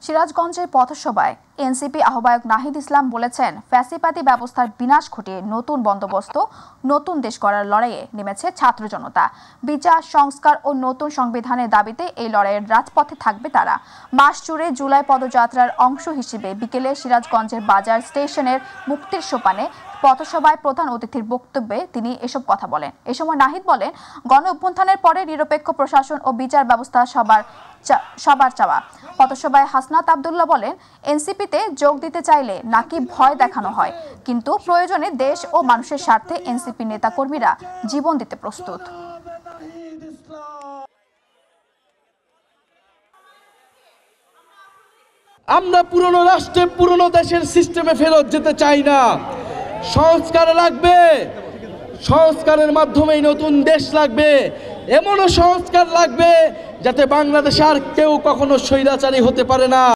সিরাজগঞ্জের পথসভায় এনসিপি আহ্বায়ক নাহিদ ইসলাম বলেছেন, ফ্যাসিবাদী ব্যবস্থার বিনাশ ঘটিয়ে নতুন বন্দোবস্ত, নতুন দেশ গড়ার লড়াইয়ে নেমেছে ছাত্র জনতা। বিচার, সংস্কার ও নতুন সংবিধানের দাবিতে এই লড়াইয়ের রাজপথে থাকবে তারা। মাস জুড়ে জুলাই পদযাত্রার অংশ হিসেবে বিকেলে সিরাজগঞ্জের বাজার স্টেশনের মুক্তির সোপানে পথসভায় প্রধান অতিথির বক্তব্যে তিনি এসব কথা বলেন। এ সময় নাহিদ বলেন, গণ অভ্যুত্থানের পরে নিরপেক্ষ প্রশাসন ও বিচার ব্যবস্থা সবার চাওয়া। পথসভায় হাসনাত আব্দুল্লাহ বলেন, এনসিপিতে যোগ দিতে চাইলে নাকি ভয় দেখানো হয়, কিন্তু প্রয়োজনে দেশ ও মানুষের স্বার্থে এনসিপি নেতাকর্মীরা জীবন দিতে প্রস্তুত। আমরা পুরনো রাষ্ট্রে, পুরনো দেশের সিস্টেমে ফেরত যেতে চাই না। সংস্কার লাগবে, সংস্কারের মাধ্যমেই নতুন দেশ লাগবে। এমনও সংস্কার লাগবে যাতে বাংলাদেশে আর কেউ কখনো স্বৈরাচারী হতে পারে না।